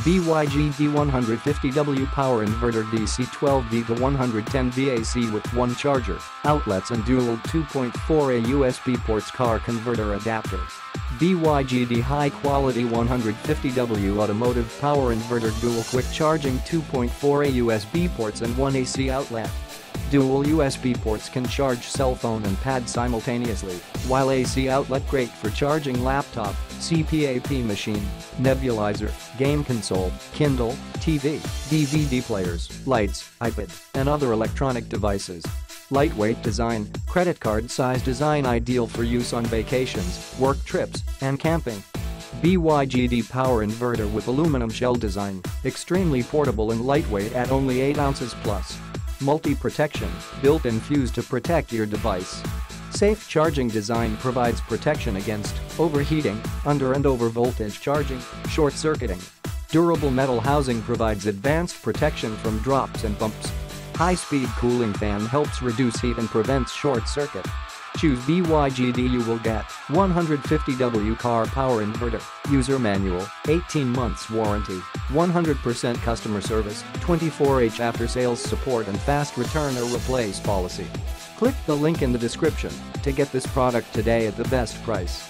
BYGD 150W Power Inverter DC 12V to 110V AC with one charger, outlets and dual 2.4A USB ports car converter adapter. BYGD High Quality 150W Automotive Power Inverter Dual Quick Charging 2.4A USB ports and one AC outlet. Dual USB ports can charge cell phone and pad simultaneously, while AC outlet great for charging laptop, CPAP machine, nebulizer, game console, Kindle, TV, DVD players, lights, iPad, and other electronic devices. Lightweight design, credit card size design ideal for use on vacations, work trips, and camping. BYGD Power Inverter with aluminum shell design, extremely portable and lightweight at only 8 ounces plus. Multi-protection, built-in fuse to protect your device. Safe charging design provides protection against overheating, under and over voltage charging, short-circuiting. Durable metal housing provides advanced protection from drops and bumps. High-speed cooling fan helps reduce heat and prevents short-circuit. Choose BYGD, you will get 150W car power inverter, user manual, 18 months warranty, 100% customer service, 24H after-sales support and fast return or replace policy. Click the link in the description to get this product today at the best price.